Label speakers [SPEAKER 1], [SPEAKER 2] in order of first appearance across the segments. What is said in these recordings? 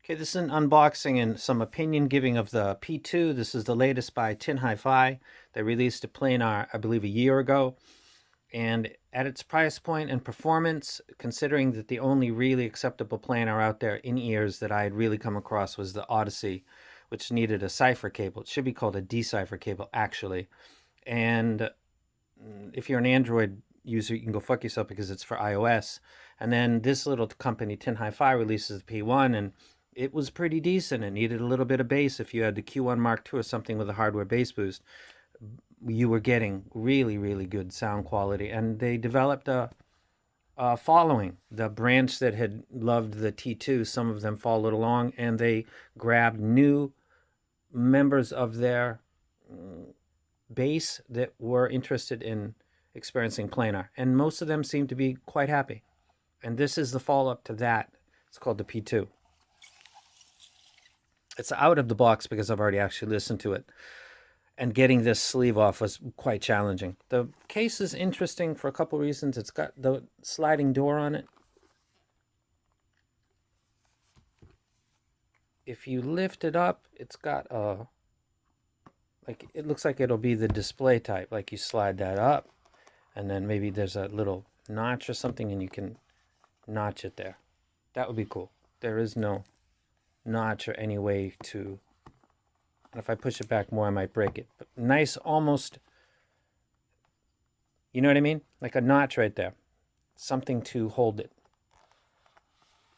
[SPEAKER 1] Okay, this is an unboxing and some opinion giving of the P2. This is the latest by TinHifi. They released a planar, I believe, a year ago. And at its price point and performance, considering that the only really acceptable planar out there in ears that I had really come across was the Odyssey, which needed a cipher cable. It should be called a decipher cable, actually. And if you're an Android user, you can go fuck yourself because it's for iOS. And then this little company, TinHifi, releases the P1, and it was pretty decent. It needed a little bit of bass. If you had the Q1 Mark II or something with a hardware bass boost, you were getting really, really good sound quality. And they developed a following. The branch that had loved the T2, some of them followed along, and they grabbed new members of their base that were interested in experiencing planar. And most of them seem to be quite happy. And this is the follow-up to that. It's called the P2. It's out of the box because I've already actually listened to it. And getting this sleeve off was quite challenging. The case is interesting for a couple reasons. It's got the sliding door on it. If you lift it up, it's got a, like, it looks like it'll be the display type. Like you slide that up, and then maybe there's a little notch or something, and you can notch it there. That would be cool. There is no notch or any way to, and if I push it back more I might break it, but nice, almost, you know what I mean, like a notch right there, something to hold it.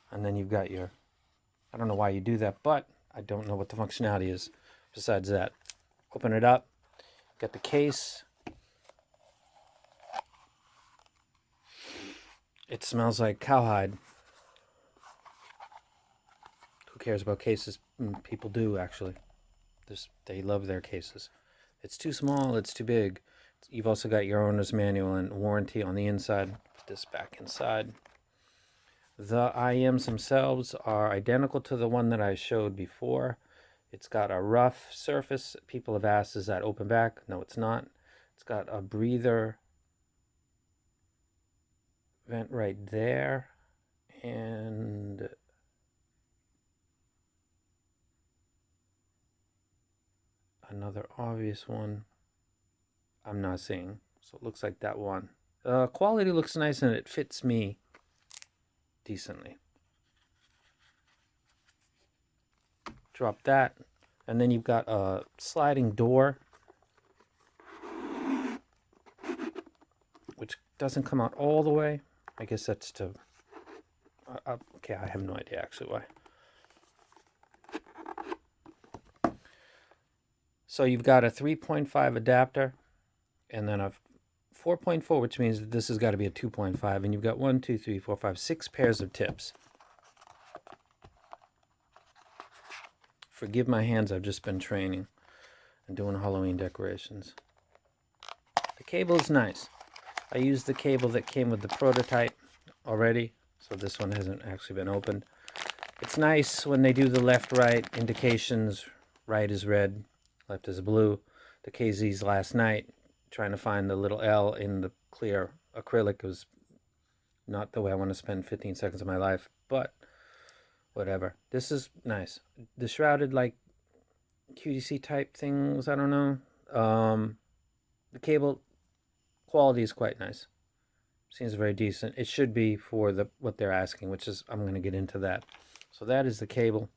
[SPEAKER 1] And then you've got your, I don't know why you do that, but I don't know what the functionality is besides that. Open it up, got the case. It smells like cowhide. Who cares about cases? People do, actually. They love their cases. It's too small, it's too big. You've also got your owner's manual and warranty on the inside. Put this back inside. The IEMs themselves are identical to the one that I showed before. It's got a rough surface. People have asked, is that open back? No, it's not. It's got a breather vent right there. And another obvious one I'm not seeing. So it looks like that one. Quality looks nice and it fits me decently. Drop that. And then you've got a sliding door, which doesn't come out all the way. I guess that's to, okay, I have no idea actually why. So you've got a 3.5 adapter and then a 4.4, which means that this has got to be a 2.5. And you've got 1, 2, 3, 4, 5, 6 pairs of tips. Forgive my hands, I've just been training and doing Halloween decorations. The cable is nice. I used the cable that came with the prototype already, so this one hasn't actually been opened. It's nice when they do the left-right indications. Right is red, left is blue. The KZs last night, trying to find the little L in the clear acrylic, was not the way I want to spend 15 seconds of my life, but whatever. This is nice. The shrouded, like, QDC type things, I don't know. The cable quality is quite nice. Seems very decent. It should be for what they're asking, which is, I'm going to get into that. So that is the cable.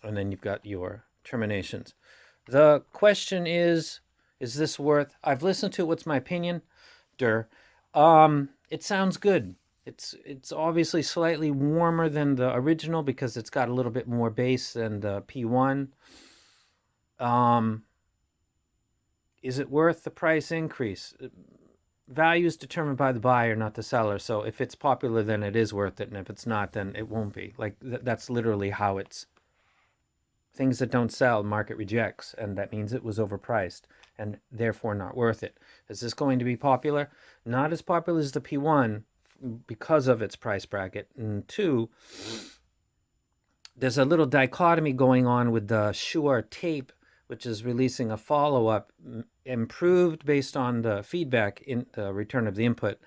[SPEAKER 1] And then you've got your terminations. The question is this worth? I've listened to it. What's my opinion? It sounds good. It's obviously slightly warmer than the original because it's got a little bit more bass than the P1. Is it worth the price increase? Value is determined by the buyer, not the seller. So if it's popular, then it is worth it. And if it's not, then it won't be. Like, that's literally how it's. Things that don't sell, market rejects, and that means it was overpriced and therefore not worth it. Is this going to be popular? Not as popular as the P1 because of its price bracket. And two, there's a little dichotomy going on with the Shure tape, which is releasing a follow-up, improved based on the feedback in the return of the input,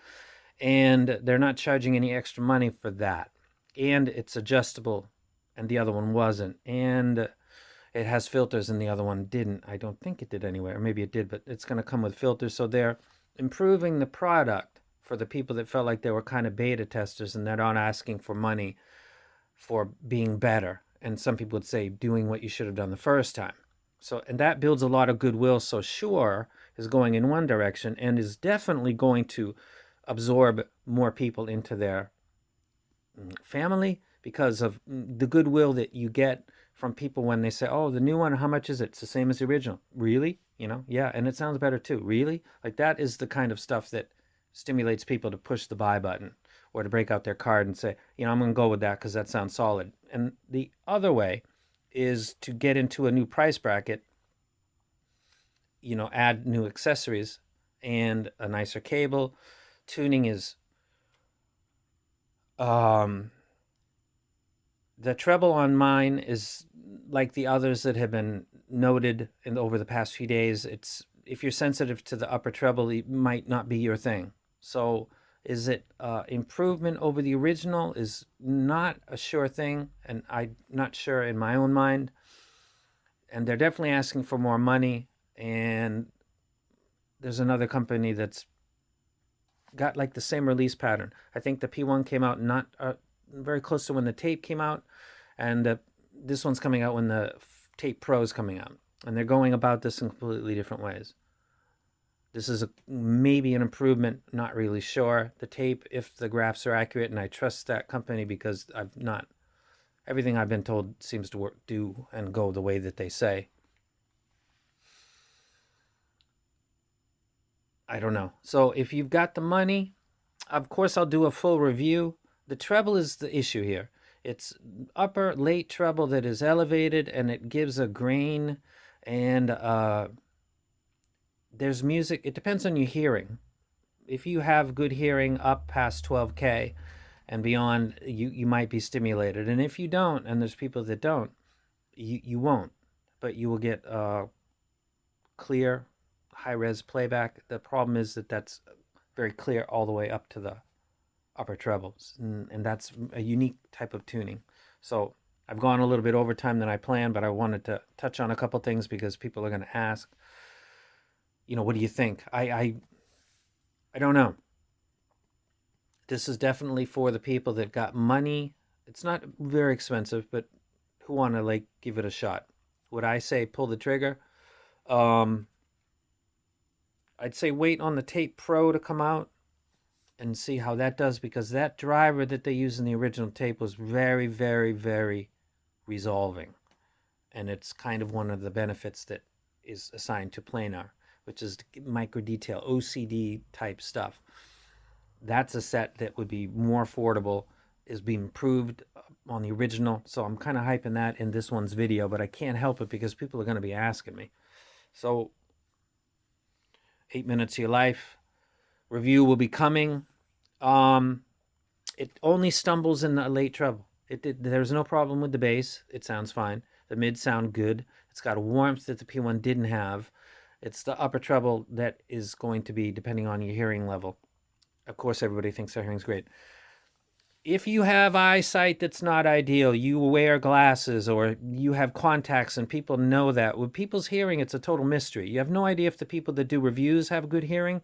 [SPEAKER 1] and they're not charging any extra money for that. and it's adjustable, and the other one wasn't, and it has filters and the other one didn't. I don't think it did anyway, or maybe it did, but it's going to come with filters. So they're improving the product for the people that felt like they were kind of beta testers and they're not asking for money for being better. And some people would say doing what you should have done the first time. So, and that builds a lot of goodwill. So Shure is going in one direction and is definitely going to absorb more people into their family because of the goodwill that you get from people when they say, oh, the new one, how much is it? It's the same as the original. Really? You know, yeah, and it sounds better too. Really? Like that is the kind of stuff that stimulates people to push the buy button or to break out their card and say, you know, I'm going to go with that because that sounds solid. And the other way is to get into a new price bracket, you know, add new accessories and a nicer cable. Tuning is the treble on mine is like the others that have been noted over the past few days. It's, if you're sensitive to the upper treble, it might not be your thing. So is it improvement over the original is not a sure thing, and I'm not sure in my own mind. And they're definitely asking for more money, and there's another company that's got like the same release pattern. I think the P1 came out not very close to when the tape came out, and this one's coming out when the tape Pro is coming out, and they're going about this in completely different ways. This is maybe an improvement, not really sure. The tape, if the graphs are accurate, and I trust that company because everything I've been told seems to work, do and go the way that they say. I don't know. So if you've got the money, of course I'll do a full review. The treble is the issue here. It's upper late treble that is elevated, and it gives a grain, and there's music. It depends on your hearing. If you have good hearing up past 12K and beyond, you might be stimulated. And if you don't, and there's people that don't, you won't. But you will get clear, high-res playback. The problem is that that's very clear all the way up to the upper trebles, and that's a unique type of tuning. So I've gone a little bit over time than I planned, but I wanted to touch on a couple things because people are going to ask, you know, what do you think? I don't know. This is definitely for the people that got money. It's not very expensive, but who want to like give it a shot. Would I say pull the trigger? I'd say wait on the Tape Pro to come out and see how that does, because that driver that they used in the original tape was very, very, very resolving. And it's kind of one of the benefits that is assigned to Planar, which is micro detail, OCD type stuff. That's a set that would be more affordable, is being improved on the original. So I'm kind of hyping that in this one's video, but I can't help it because people are going to be asking me. So 8 minutes of your life review will be coming. It only stumbles in the late treble. There's no problem with the bass. It sounds fine. The mids sound good. It's got a warmth that the P1 didn't have. It's the upper treble that is going to be depending on your hearing level. Of course, everybody thinks their hearing's great. If you have eyesight that's not ideal, you wear glasses or you have contacts and people know that. With people's hearing, it's a total mystery. You have no idea if the people that do reviews have good hearing.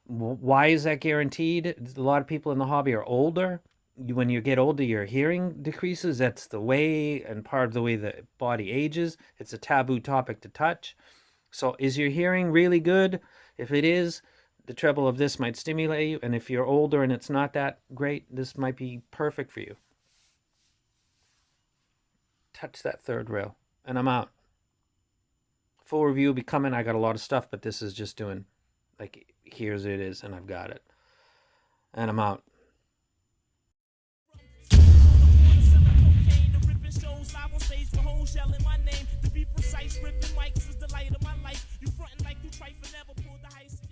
[SPEAKER 1] Why is that guaranteed? A lot of people in the hobby are older. When you get older, your hearing decreases. That's the way and part of the way the body ages. It's a taboo topic to touch. So is your hearing really good? If it is, the treble of this might stimulate you. And if you're older and it's not that great, this might be perfect for you. Touch that third rail. And I'm out. Full review will be coming. I got a lot of stuff, but this is just doing, like, here's it is, and I've got it. And I'm out. To be precise, ripping mics is the light of my life. You frontin' like you try for never pull the heist.